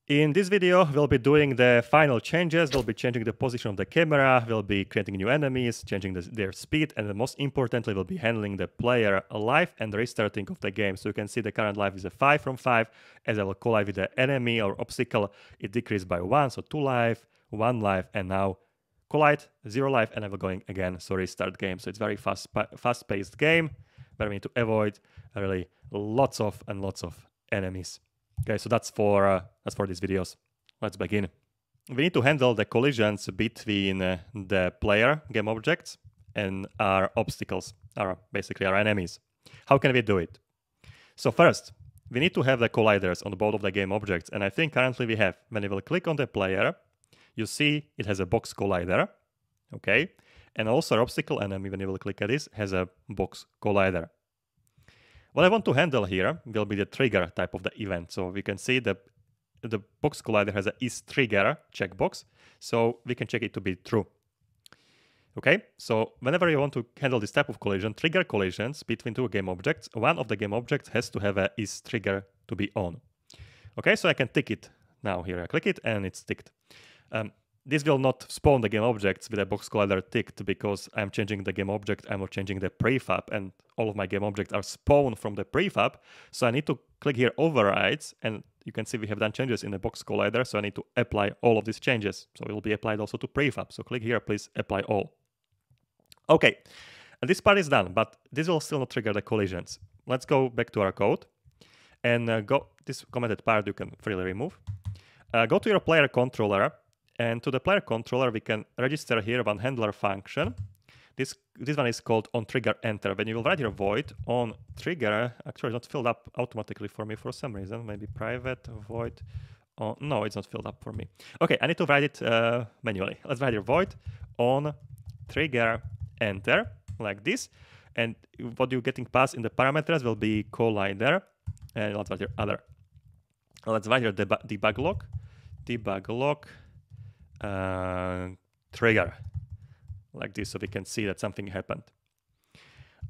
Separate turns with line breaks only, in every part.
In this video, we'll be doing the final changes. We'll be changing the position of the camera, we'll be creating new enemies, changing their speed, and most importantly, we'll be handling the player life and restarting of the game. So you can see the current life is a 5 from 5. As I will collide with the enemy or obstacle, it decreased by 1, so 2 life, 1 life, and now collide, 0 life, and I will going again, so restart game. So it's very fast-paced game, where we need to avoid really lots of enemies. Okay, so that's for these videos. Let's begin. We need to handle the collisions between the player game objects and our obstacles, basically our enemies. How can we do it? So first, we need to have the colliders on both of the game objects, and I think currently we have. When you will click on the player, you see it has a box collider, okay? And also our obstacle enemy, when you will click at this, has a box collider. What I want to handle here will be the trigger type of the event. So we can see that the box collider has a is trigger checkbox, so we can check it to be true. Okay, so whenever you want to handle this type of collision, trigger collisions between two game objects, one of the game objects has to have a is trigger to be on. Okay, so I can tick it now here. I click it and it's ticked. This will not spawn the game objects with a box collider ticked because I'm changing the game object, I'm not changing the prefab, and all of my game objects are spawned from the prefab. So I need to click here overrides, and you can see we have done changes in the box collider, so I need to apply all of these changes. So it will be applied also to prefab. So click here, please apply all. Okay, and this part is done, but this will still not trigger the collisions. Let's go back to our code and this commented part you can freely remove. Go to your player controller. And to the player controller, we can register here one handler function. This one is called onTriggerEnter. When you will write your void on trigger, actually it's not filled up automatically for me for some reason. Maybe private void. Oh, no, it's not filled up for me. Okay, I need to write it manually. Let's write your void on triggerEnter like this. And what you're getting passed in the parameters will be collider. And let's write your other. Let's write your debug log. Trigger like this, so we can see that something happened.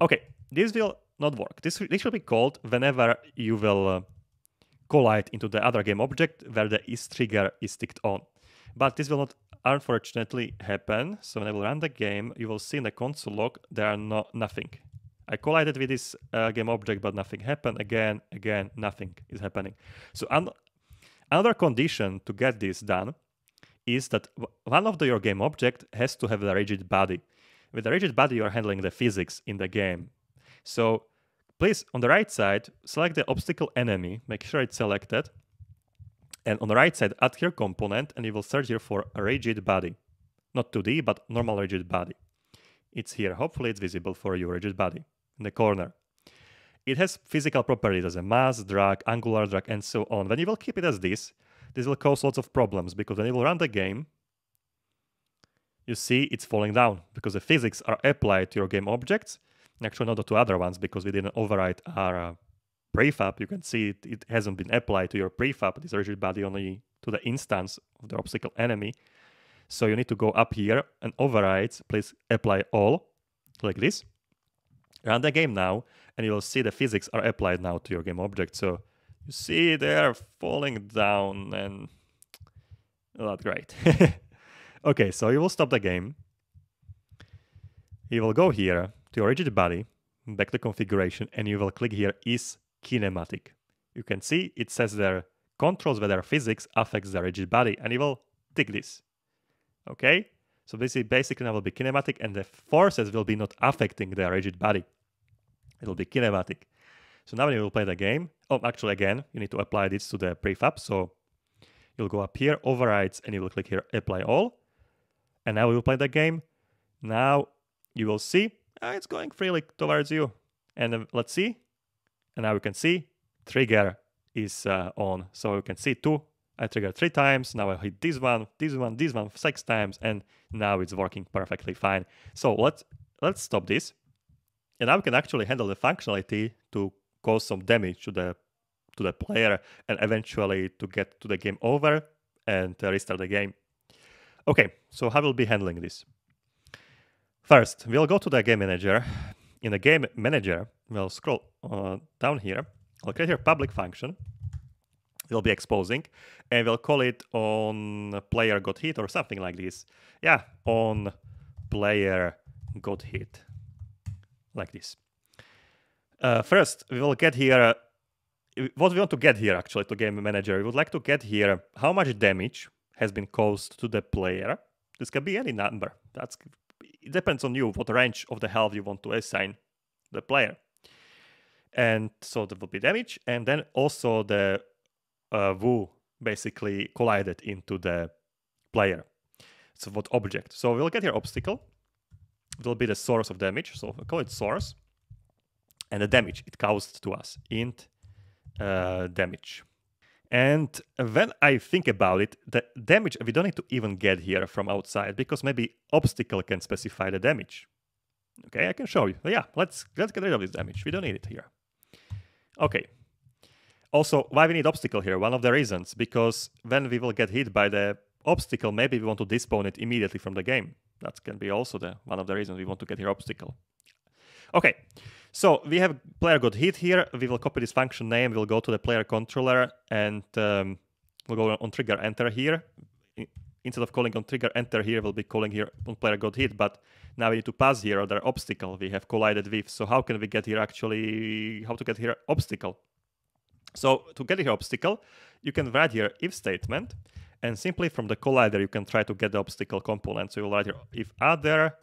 Okay, this will not work. This should be called whenever you will collide into the other game object where the is trigger is ticked on. But this will not unfortunately happen. So when I will run the game, you will see in the console log there are nothing. I collided with this game object, but nothing happened. Again, nothing is happening. So another condition to get this done is that one of your game object has to have a rigid body. With the rigid body, you are handling the physics in the game. So please, on the right side, select the obstacle enemy, make sure it's selected. And on the right side, add here component, and you will search here for a rigid body. Not 2D, but normal rigid body. It's here. Hopefully it's visible for you, rigid body, in the corner. It has physical properties as a mass, drag, angular drag, and so on. When you will keep it as this will cause lots of problems, because when you will run the game, you see it's falling down because the physics are applied to your game objects. Actually, not to other ones, because we didn't override our prefab. You can see it hasn't been applied to your prefab, this rigid body, only to the instance of the obstacle enemy. So you need to go up here and overrides, please apply all, like this. Run the game now, and you will see the physics are applied now to your game object. So you see they're falling down, and not great. Okay, so you will stop the game. You will go here to your rigid body, back to configuration, and you will click here is kinematic. You can see it says there controls whether physics affects the rigid body, and you will tick this. Okay, so this is basically now will be kinematic, and the forces will be not affecting the rigid body. It will be kinematic. So now when you will play the game, oh, actually again, you need to apply this to the prefab. So you'll go up here, overrides, and you will click here, apply all. And now we will play the game. Now you will see it's going freely towards you. And let's see. And now we can see trigger is on. So you can see I triggered 3 times. Now I hit this one 6 times, and now it's working perfectly fine. So let's stop this. And now we can actually handle the functionality to cause some damage to the player, and eventually to get to the game over and restart the game. Okay, so how will be handling this? First, we'll go to the game manager. In the game manager, we'll scroll down here. I'll create here public function. will be exposing, and we'll call it on player got hit or something like this. Yeah, on player got hit, like this. First, we will get here what we want to get here actually to Game Manager. We would like to get here how much damage has been caused to the player. This can be any number. It depends on you what range of the health you want to assign the player. And so there will be damage, and then also the Wu basically collided into the player. So what object? So we'll get here obstacle. It will be the source of damage. So we'll call it source. And the damage it caused to us, int damage. And when I think about it, the damage we don't need to even get here from outside, because maybe obstacle can specify the damage. Okay, I can show you. But yeah, let's get rid of this damage. We don't need it here. Okay. Also, why we need obstacle here? One of the reasons, because when we will get hit by the obstacle, maybe we want to despawn it immediately from the game. That can be also one of the reasons we want to get here obstacle. Okay, so we have player got hit here. We will copy this function name. We'll go to the player controller, and we'll go on trigger enter here. Instead of calling on trigger enter here, we'll be calling here on player got hit, but now we need to pass here other obstacle we have collided with. So how can we get here actually, how to get here obstacle? So to get here obstacle, you can write here if statement, and simply from the collider you can try to get the obstacle component. So you'll write here if other,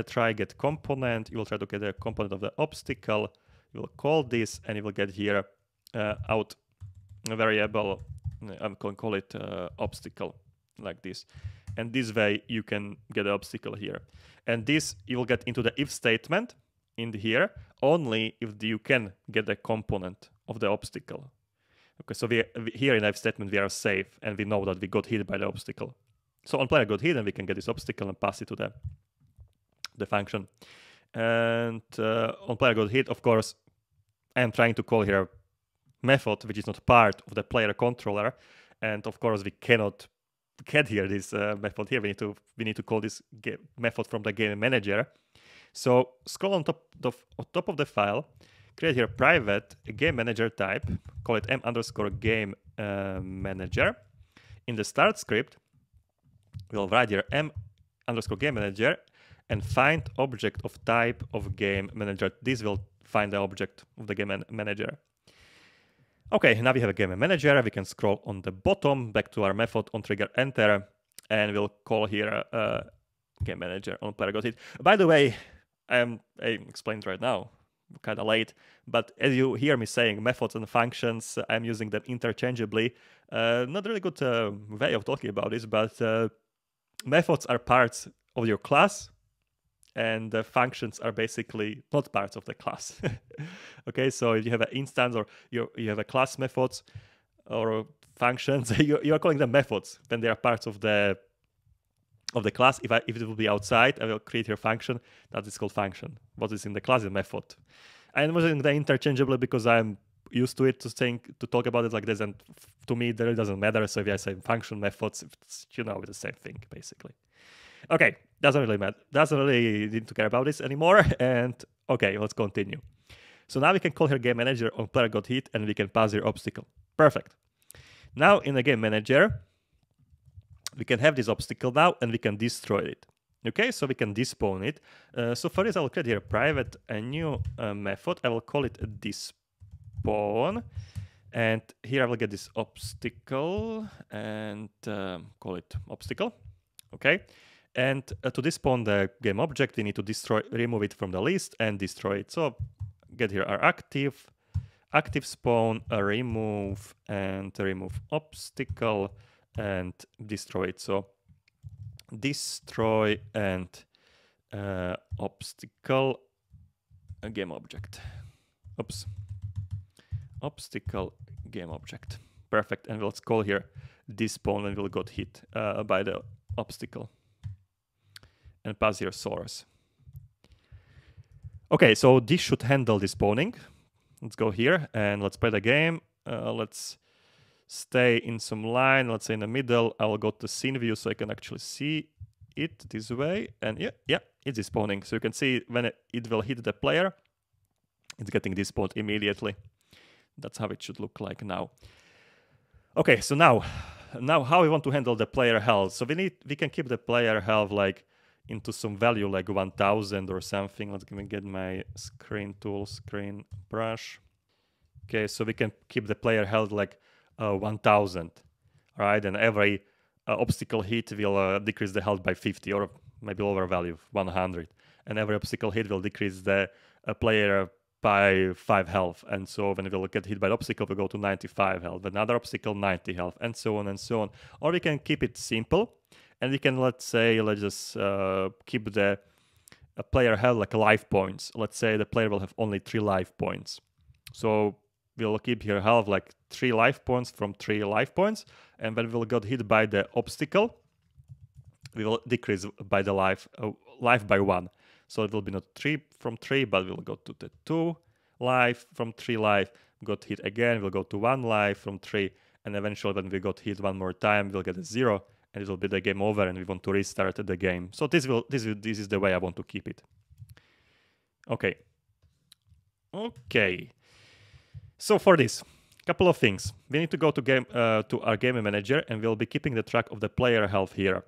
try get component, you will try to get a component of the obstacle, you will call this, and you will get here out a variable, I'm going to call it obstacle, like this. And this way you can get the obstacle here. And this you will get into the if statement in here only if you can get the component of the obstacle. Okay, so we here in if statement we are safe and we know that we got hit by the obstacle. So on player got hit, and we can get this obstacle and pass it to the function. And on player got hit, of course, I am trying to call here a method which is not part of the player controller, and of course we cannot get here this method here. We need to call this method from the game manager. So scroll on top of the file, create here private game manager type, call it m_game manager. In the start script, we'll write here m_game manager and find object of type of game manager. This will find the object of the game manager. Okay, now we have a game manager. We can scroll on the bottom back to our method on trigger enter, and we'll call here game manager on player got hit. By the way, I explained right now, kind of late, but as you hear me saying methods and functions, I'm using them interchangeably. Not really good way of talking about this, but methods are parts of your class, and the functions are basically not parts of the class. Okay, so if you have an instance or you have a class methods or functions, you are calling them methods when they are parts of the class. If it will be outside, I will create here a function that is called function. What is in the class is method. I'm using the interchangeably because I'm used to it to talk about it like this, and to me it really doesn't matter. So if I say function methods, it's, it's the same thing basically. Okay, doesn't really matter. Doesn't really need to care about this anymore. And okay, let's continue. So now we can call here game manager on player got hit, and we can pass here obstacle. Perfect. Now in the game manager, we can have this obstacle now, and we can destroy it. Okay, so we can despawn it. So for this, I will create here a new method. I will call it despawn, and here I will get this obstacle and call it obstacle. Okay. And to despawn the game object, we need to remove it from the list and destroy it. So get here our active spawn, remove, and remove obstacle, and destroy it. So destroy and obstacle game object. Oops. Obstacle game object. Perfect. And let's call here despawn when we got hit by the obstacle. And pass here source. Okay, so this should handle despawning. Let's go here and let's play the game. Let's stay in some line. Let's say in the middle. I will go to scene view so I can actually see it this way. And yeah, it's despawning. So you can see when it will hit the player, it's getting despawned immediately. That's how it should look like now. Okay, so now how we want to handle the player health. So we can keep the player health like into some value like 1000 or something. Let's get my screen tool, screen brush. Okay, so we can keep the player health like 1000, right? And every obstacle hit will decrease the health by 50 or maybe lower value, 100. And every obstacle hit will decrease the player by 5 health. And so when it will get hit by the obstacle, we go to 95 health. Another obstacle, 90 health, and so on and so on. Or we can keep it simple, and we can, let's just keep the player health like life points. Let's say the player will have only 3 life points. So we'll keep here health like 3 life points from 3 life points, and when we'll get hit by the obstacle, we will decrease by the life by 1. So it will be not 3 from 3, but we'll go to the 2 life from 3 life, got hit again, we'll go to 1 life from 3, and eventually when we got hit one more time, we'll get a 0, and it will be the game over, and we want to restart the game. So this is the way I want to keep it. Okay. So for this, couple of things. We need to go to our game manager, and we'll be keeping the track of the player health here.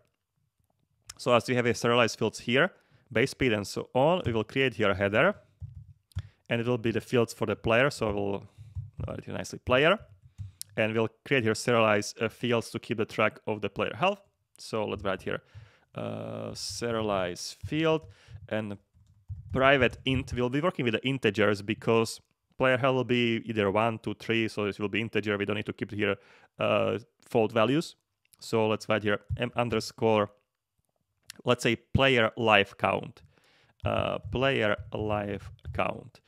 So as we have a serialized fields here, base speed and so on, we will create here a header, and it will be the fields for the player. So we'll write here nicely player, and we'll create here serialized fields to keep the track of the player health. So let's write here serialized field, and private int. We'll be working with the integers because player health will be either 1, 2, 3, so it will be integer. We don't need to keep here float values. So let's write here m underscore, let's say player life count, player life count,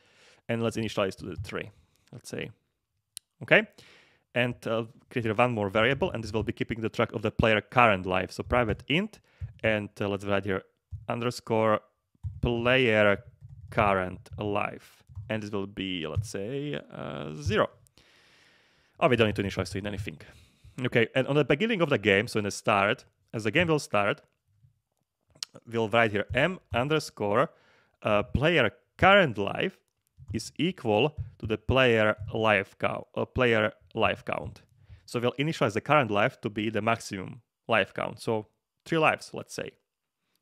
and let's initialize to the 3, let's say. Okay, and create here one more variable, and this will be keeping the track of the player current life. So private int, and let's write here underscore player current life, and this will be, let's say, 0. Oh, we don't need to initialize to anything. Okay, and on the beginning of the game, so in the start, as the game will start, we'll write here m underscore player current life is equal to the player life count. So we'll initialize the current life to be the maximum life count. So 3 lives, let's say.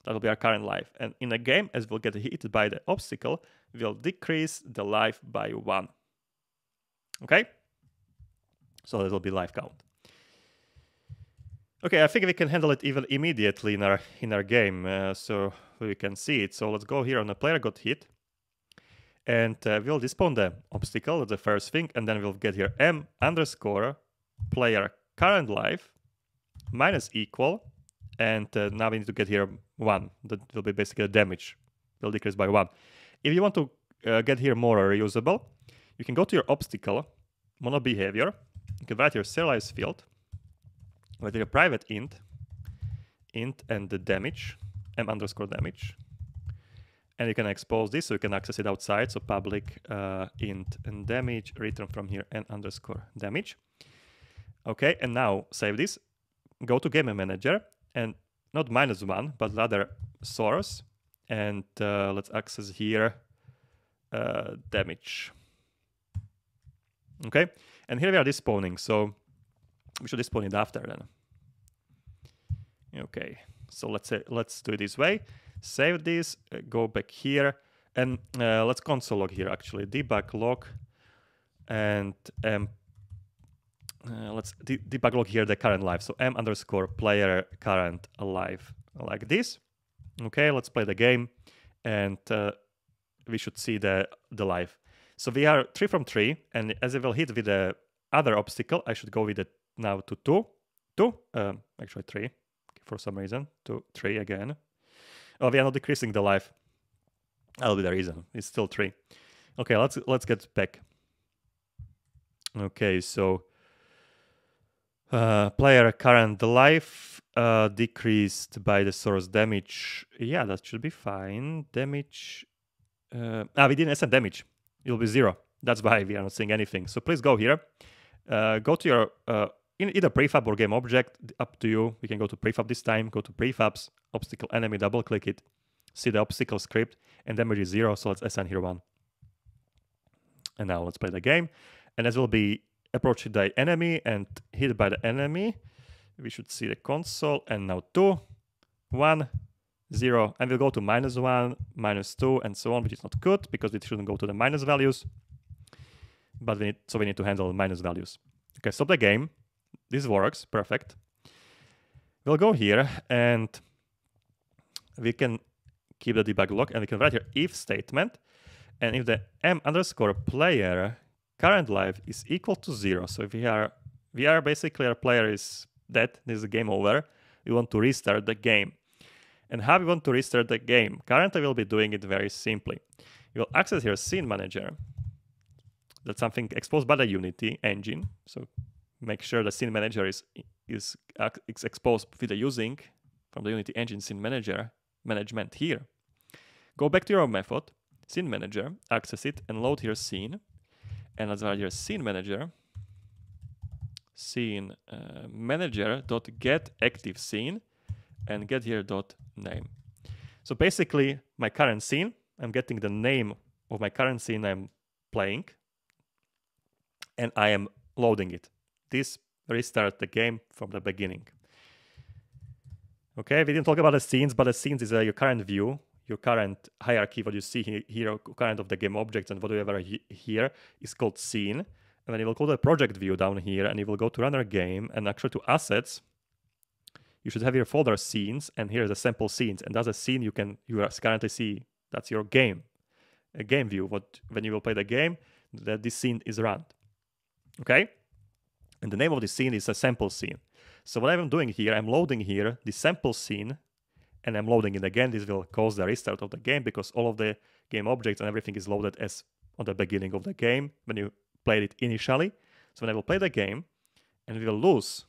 That will be our current life. And in a game, as we'll get hit by the obstacle, we'll decrease the life by 1. Okay? So that will be life count. Okay, I think we can handle it even immediately in our game, so we can see it. So let's go here on the player got hit, and we'll despawn the obstacle, that's the first thing, and then we'll get here m underscore player current life minus equal, and now we need to get here 1. That will be basically the damage. Will decrease by 1. If you want to get here more reusable, you can go to your obstacle, mono behavior, you can write your serialized field, with your private int and the damage, m underscore damage. And you can expose this so you can access it outside. So public int and damage, return from here n underscore damage. Okay, and now save this. Go to game manager, and not -1, but rather source. And let's access here damage. Okay, and here we are despawning. So we should despawn it after then. Okay, so let's do it this way. Save this, go back here, and let's console log here actually. Debug log, and let's debug log here the current life. So m underscore player current life, like this. Okay, let's play the game, and we should see the life. So we are 3 from 3, and as it will hit with the other obstacle, I should go with it now to 2, actually 3, for some reason, 2, 3 again. Oh, we are not decreasing the life. That'll be the reason. It's still 3. Okay, let's get back. Okay, so player current life decreased by the source damage. Yeah, that should be fine. Damage. We didn't assign damage. It'll be 0. That's why we are not seeing anything. So please go here. Go to your either prefab or game object, up to you. We can go to prefab this time, go to prefabs, obstacle enemy, double click it, see the obstacle script, and damage is 0, so let's assign here 1. And now let's play the game. And as will be approach the enemy and hit by the enemy. We should see the console, and now 2, 1, 0, and we'll go to -1, -2, and so on, which is not good because we shouldn't go to the minus values. But we need to handle minus values. Okay, stop the game. This works, perfect. We'll go here and we can keep the debug log, and we can write here if statement. And if the m_player current life is equal to 0, so if we are basically our player is dead, this is a game over, we want to restart the game. And how we want to restart the game? Currently, we'll be doing it very simply. We'll access here scene manager. That's something exposed by the Unity engine. So make sure the scene manager is exposed with the using from the Unity engine scene manager management here. Go back to your method, scene manager, access it, and load here scene. And let's write here scene manager manager.get active scene, and get here .name. So basically, my current scene, I'm getting the name of my current scene I'm playing, and I am loading it. This restarts the game from the beginning. Okay, we didn't talk about the scenes, but the scenes is your current view, your current hierarchy, what you see here, current of the game objects and whatever here is called scene. And then you will go to the project view down here, and you will go to run our game, and actually to assets, you should have your folder scenes, and here is a sample scenes, and that's a scene you currently see. That's your game, a game view. When you will play the game, that this scene is run. Okay, and the name of the scene is a sample scene. So what I'm doing here, I'm loading here the sample scene, and I'm loading it again. This will cause the restart of the game because all of the game objects and everything is loaded as on the beginning of the game when you played it initially. So when I will play the game, and we will lose.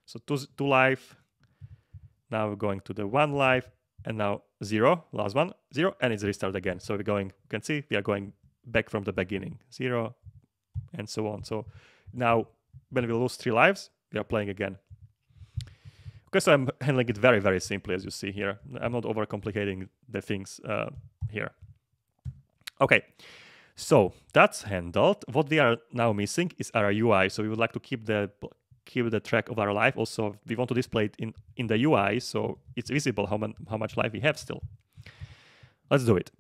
So 2 life, now we're going to the 1 life, and now 0, last one, 0, and it's restart again. So we're going, you can see we are going back from the beginning, 0, and so on. So now when we lose 3 lives, we are playing again. Okay, so I'm handling it very, very simply, as you see here. I'm not overcomplicating the things here. Okay, so that's handled. What we are now missing is our UI. So we would like to keep the track of our life. Also, we want to display it in the UI, so it's visible how much life we have still. Let's do it.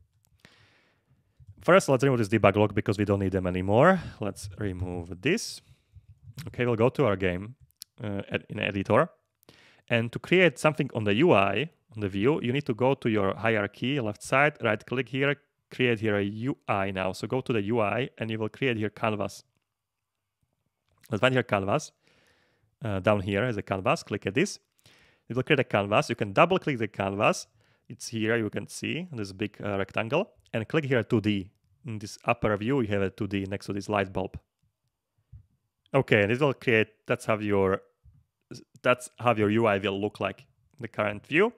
First, let's remove this debug log because we don't need them anymore. Let's remove this. Okay, we'll go to our game in editor. And to create something on the UI, on the view, you need to go to your hierarchy, left side, right click here, create here a UI now. So go to the UI and you will create here canvas. Let's find here canvas. Down here is a canvas, click at this. It will create a canvas. You can double click the canvas. It's here, you can see this big rectangle, and click here 2D. In this upper view, you have a 2D next to this light bulb. Okay, and it will create, that's how your UI will look like in the current view.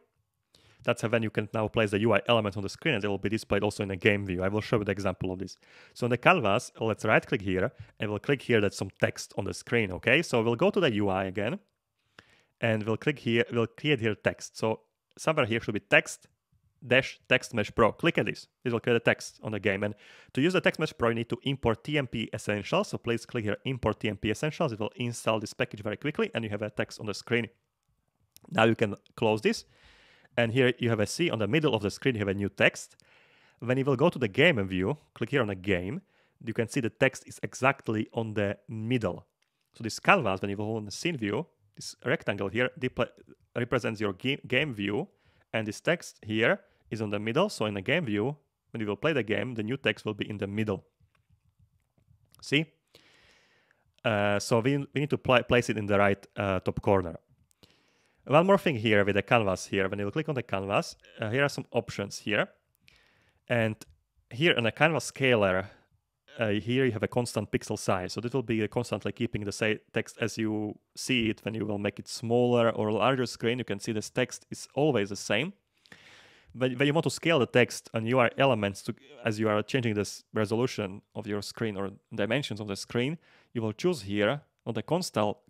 That's how when you can now place the UI element on the screen, and they will be displayed also in a game view. I will show you the example of this. So in the canvas, let's right click here, and we'll click here that's some text on the screen, okay? So we'll go to the UI again, and we'll click here, we'll create here text. So somewhere here should be text -text mesh pro. Click at this. It will create a text on the game. And to use the text mesh pro, you need to import TMP essentials. So please click here, import TMP essentials. It will install this package very quickly, and you have a text on the screen. Now you can close this. And here you have a C on the middle of the screen, you have a new text. When you will go to the game view, click here on a game, you can see the text is exactly on the middle. So this canvas, when you will on the scene view, this rectangle here represents your game view, and this text here is on the middle. So in the game view, when you will play the game, the new text will be in the middle. See? So we need to place it in the right top corner. One more thing here with the canvas here. When you click on the canvas, here are some options here. And here in the canvas scaler, here you have a constant pixel size. So this will be constantly keeping the same text as you see it. When you will make it smaller or larger screen, you can see this text is always the same. But when you want to scale the text on UI elements as you are changing this resolution of your screen or dimensions of the screen, you will choose here not the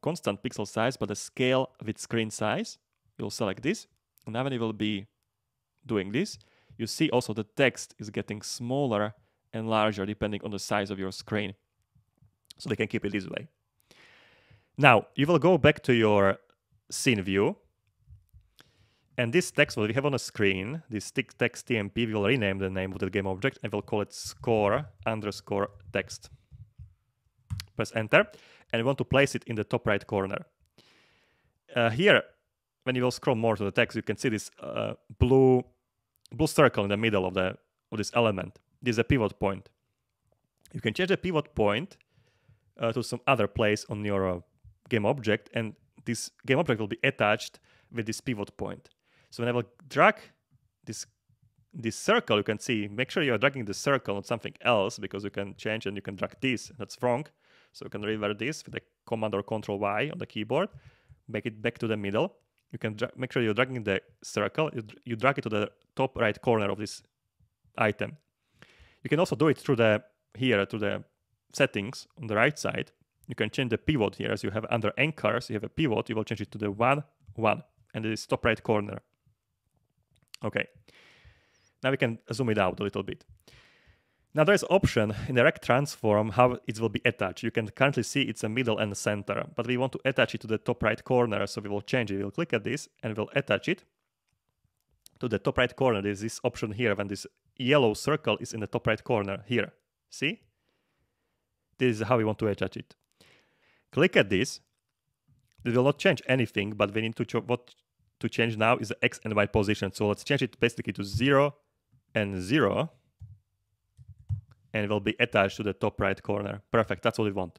constant pixel size, but the scale with screen size. You'll select this. And now when you will be doing this, you see also the text is getting smaller and larger depending on the size of your screen. So we can keep it this way. Now, you will go back to your scene view. And this text what we have on the screen, this text TMP, we will rename the name of the game object and we'll call it score_text. Press enter, and we want to place it in the top right corner. Here, when you will scroll more to the text, you can see this blue circle in the middle of this element. This is a pivot point. You can change the pivot point to some other place on your game object, and this game object will be attached with this pivot point. So when I will drag this circle, you can see, make sure you are dragging the circle, not something else, because you can change and you can drag this. That's wrong. So you can revert this with the Command or Control Y on the keyboard, make it back to the middle. You can make sure you're dragging the circle. You drag it to the top right corner of this item. You can also do it through the settings on the right side. You can change the pivot here, as you have under anchors, you have a pivot, you will change it to the 1, 1, and it is top right corner. Okay. Now we can zoom it out a little bit. Now there is option in the rect transform how it will be attached. You can currently see it's a middle and a center, but we want to attach it to the top right corner, so we will change it. We'll click at this and we'll attach it to the top right corner. There's this option here when this yellow circle is in the top right corner here. See? This is how we want to attach it. Click at this. It will not change anything, but we need to what to change now is the X and Y position. So let's change it basically to 0 and 0. And it will be attached to the top right corner. Perfect, that's what we want.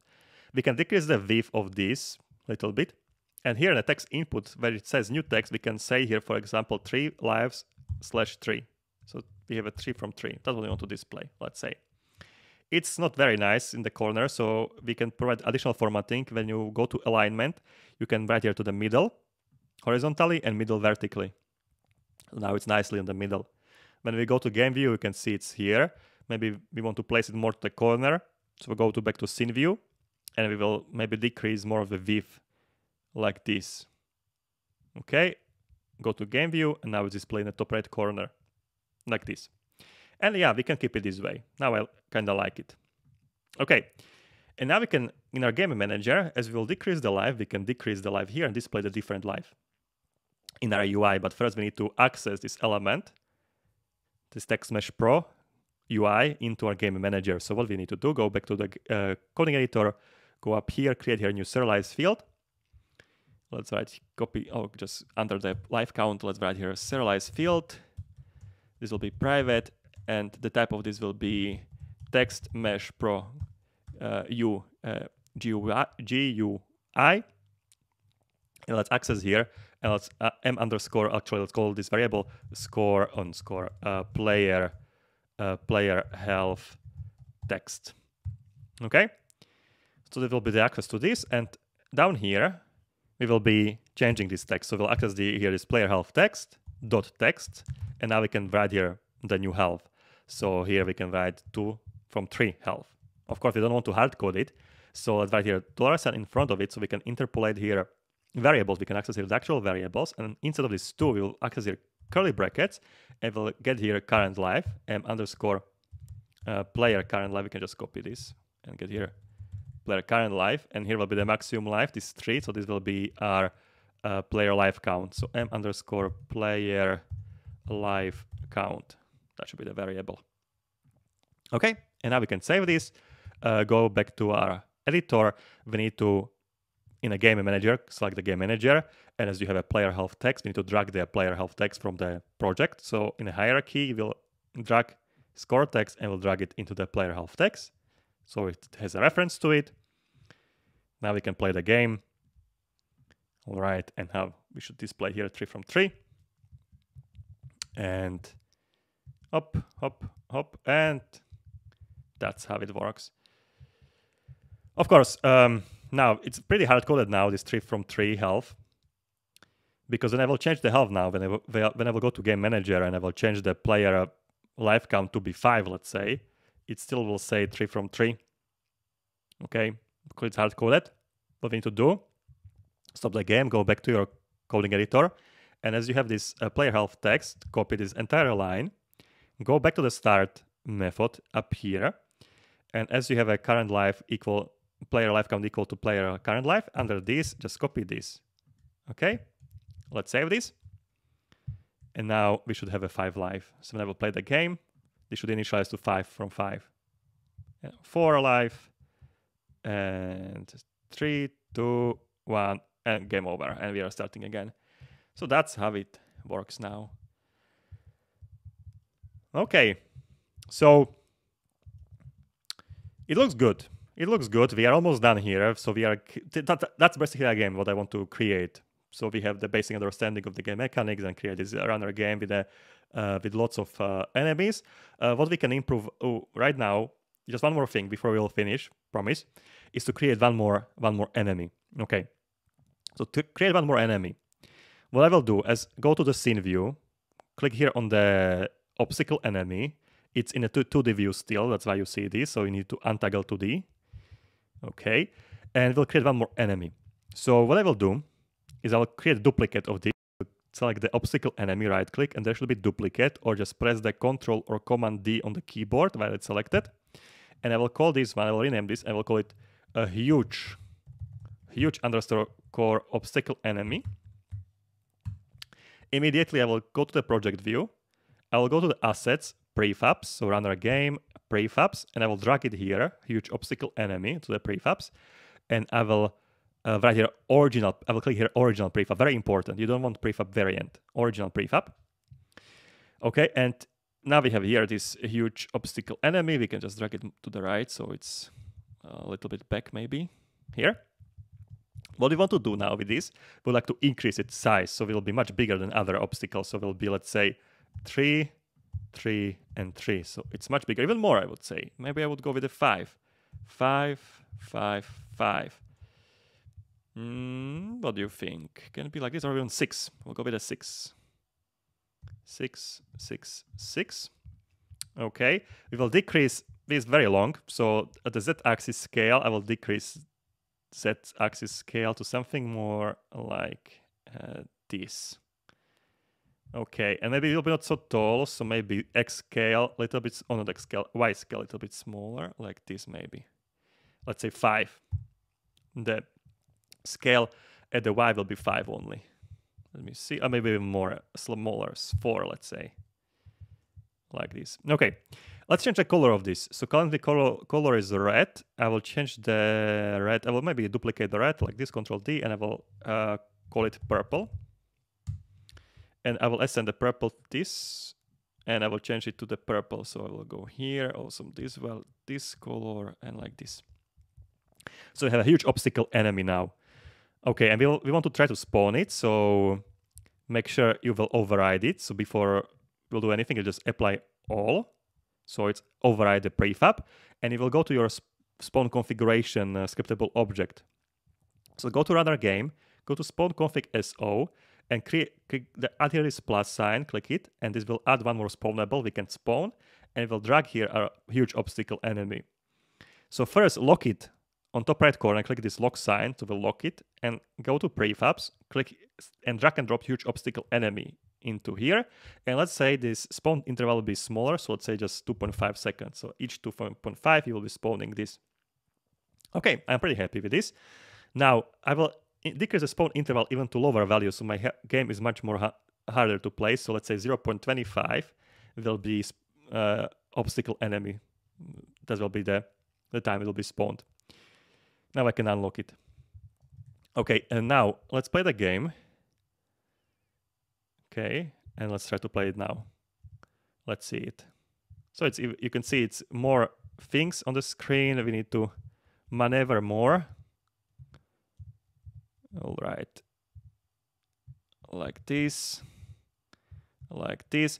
We can decrease the width of this a little bit. And here in the text input, where it says new text, we can say here, for example, 3 lives/3. So we have a 3 from 3. That's what we want to display, let's say. It's not very nice in the corner, so we can provide additional formatting. When you go to alignment, you can write here to the middle, horizontally, and middle vertically. Now it's nicely in the middle. When we go to game view, you can see it's here. Maybe we want to place it more to the corner. So we'll go back to scene view, and we will maybe decrease more of the width like this. Okay, go to game view, and now it's displayed in the top right corner like this. And yeah, we can keep it this way. Now I kind of like it. Okay, and now we can, in our game manager, as we will decrease the life, we can decrease the life here and display the different life in our UI. But first we need to access this element, this Text Mesh Pro UI, into our game manager. So what we need to do, go back to the coding editor, go up here, create here a new serialize field. Let's write copy, just under the life count, let's write here serialize field. This will be private, and the type of this will be Text Mesh Pro GUI. And let's access here, and let's let's call this variable score player health text. Okay, so that will be the access to this, and down here we will be changing this text. So we'll access here this player health text dot text, and now we can write here the new health. So here we can write 2 from 3 health. Of course, we don't want to hard code it, so let's write here $sign in front of it, so we can interpolate here variables. We can access here the actual variables, and instead of this 2, we will access here curly brackets, and we'll get here current life underscore player current life. We can just copy this and get here player current life, and here will be the maximum life, this 3, so this will be our player life count. So underscore player life count. That should be the variable. Okay, and now we can save this, go back to our editor. We need to, in a game manager, select the game manager, and as you have a player health text, we need to drag the player health text from the project. So in a hierarchy, we'll drag score text and we'll drag it into the player health text. So it has a reference to it. Now we can play the game. All right, and we should display here 3 from 3. And hop, hop, hop, and that's how it works. Of course, now it's pretty hard coded now, this 3 from 3 health, because when I will change the health now, when I will go to game manager and I will change the player life count to be 5, let's say, it still will say 3 from 3. Okay, because it's hard coded. What we need to do, stop the game, go back to your coding editor, and as you have this player health text, copy this entire line, go back to the start method up here, and as you have a current life equal player life count equal to player current life. Under this, just copy this. Okay, let's save this. And now we should have a 5 life. So when I will play the game, this should initialize to 5 from 5. 4 life, and 3, 2, 1, and game over. And we are starting again. So that's how it works now. Okay, so it looks good. It looks good. We are almost done here. So we are that's basically a game what I want to create. So we have the basic understanding of the game mechanics and create this runner game with lots of enemies. What we can improve right now, just one more thing before we'll finish, promise, is to create one more enemy. Okay, so to create one more enemy, what I will do is go to the scene view, click here on the obstacle enemy. It's in a 2D view still, that's why you see this. So you need to untoggle 2D. Okay, and we'll create one more enemy. So what I will do is I will create a duplicate of this. Select the obstacle enemy, right click, and there should be duplicate, or just press the Ctrl or Command D on the keyboard while it's selected. And I will call this one, I will rename this, I will call it a huge underscore obstacle enemy. Immediately I will go to the project view. I will go to the assets, prefabs, so runner game, prefabs, and I will drag it here, huge obstacle enemy, to the prefabs. And I will right here, original, I will click here, original prefab, very important. You don't want prefab variant, original prefab. Okay, and now we have here this huge obstacle enemy. We can just drag it to the right, so it's a little bit back maybe, here. What we want to do now with this, we'd like to increase its size, so it will be much bigger than other obstacles. So it will be, let's say, 3, 3, and 3. So it's much bigger, even more, I would say. Maybe I would go with a 5. 5, 5, 5. What do you think? Can it be like this, or even 6? We'll go with a 6. 6, 6, 6. Okay, we will decrease this very long. So at the z-axis scale, I will decrease z-axis scale to something more like this. Okay, and maybe it will be not so tall, so maybe x scale a little bit, oh not x scale, y scale a little bit smaller, like this maybe. Let's say 5. The scale at the y will be 5 only. Let me see, or maybe even more, smaller, 4, let's say. Like this. Okay, let's change the color of this. So currently color is red. I will change the red, I will maybe duplicate the red like this, Ctrl D, and I will call it purple. And I will assign the purple to this, and I will change it to the purple. So I will go here, also this, well, this color, and like this. So we have a huge obstacle enemy now. Okay, and we want to try to spawn it, so make sure you will override it. So before we'll do anything, you just apply all. So it's override the prefab, and you will go to your spawn configuration scriptable object. So go to runner game, go to spawn config SO, and click the add here is plus sign, click it, and this will add one more spawnable we can spawn, and we'll drag here a huge obstacle enemy. So first lock it on top right corner, click this lock sign, so we'll lock it, and go to prefabs, click and drag and drop huge obstacle enemy into here. And let's say this spawn interval will be smaller, so let's say just 2.5 seconds. So each 2.5 you will be spawning this. Okay, I'm pretty happy with this. Now I will decrease the spawn interval even to lower values, so my game is much more harder to play. So let's say 0.25 will be obstacle enemy. That will be the time it will be spawned. Now I can unlock it. Okay, and now let's play the game. Okay, and let's try to play it now. Let's see it. So it's, you can see it's more things on the screen. We need to maneuver more. All right. Like this. Like this.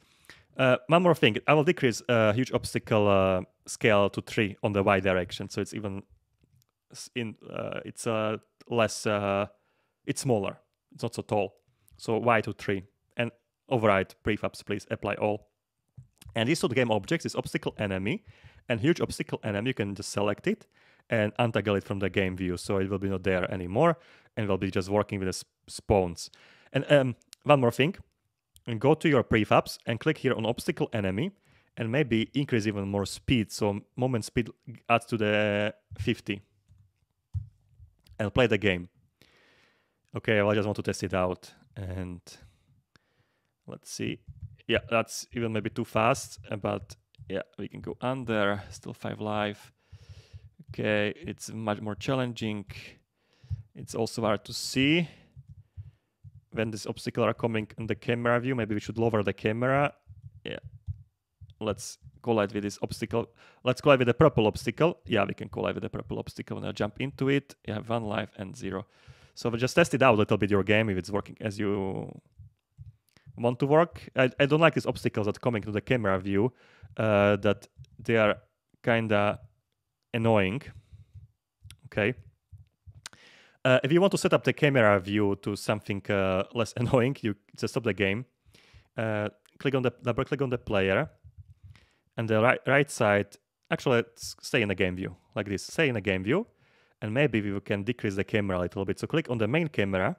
One more thing. I will decrease huge obstacle scale to 3 on the y direction. So it's even it's less. It's smaller. It's not so tall. So y to 3. And override prefabs, please apply all. And these two game objects is obstacle enemy and huge obstacle enemy. You can just select it and untoggle it from the game view, so it will be not there anymore, and will be just working with the spawns. And one more thing, and go to your prefabs and click here on obstacle enemy, and maybe increase even more speed. So moment speed adds to the 50. and play the game. Okay, I just want to test it out, and let's see. Yeah, that's even maybe too fast, but yeah, we can go under, still 5 life. Okay, it's much more challenging. It's also hard to see when these obstacles are coming in the camera view. Maybe we should lower the camera. Yeah, let's collide with this obstacle. Let's collide with the purple obstacle. Yeah, we can collide with the purple obstacle. Now jump into it. You have 1 life and 0. So we just test it out a little bit, your game, if it's working as you want to work. I don't like these obstacles that are coming to the camera view, that they are kind of annoying. Okay. If you want to set up the camera view to something less annoying, you just stop the game. Double click on the player, and the right side. Actually, let's stay in the game view like this. Stay in the game view, and maybe we can decrease the camera a little bit. So click on the main camera,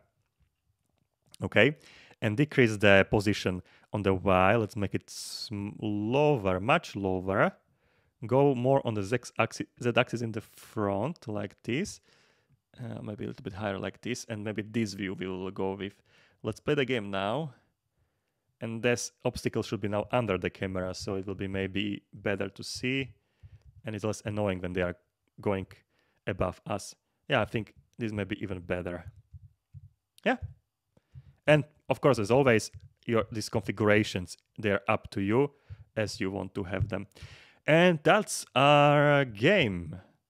okay, and decrease the position on the Y. Let's make it lower, much lower. Go more on the Z-axis in the front, like this. Maybe a little bit higher like this, and maybe this view we'll go with. Let's play the game now. And this obstacle should be now under the camera, so it will be maybe better to see, and it's less annoying when they are going above us. Yeah, I think this may be even better. Yeah. And of course, as always, these configurations, they're up to you as you want to have them. And that's our game.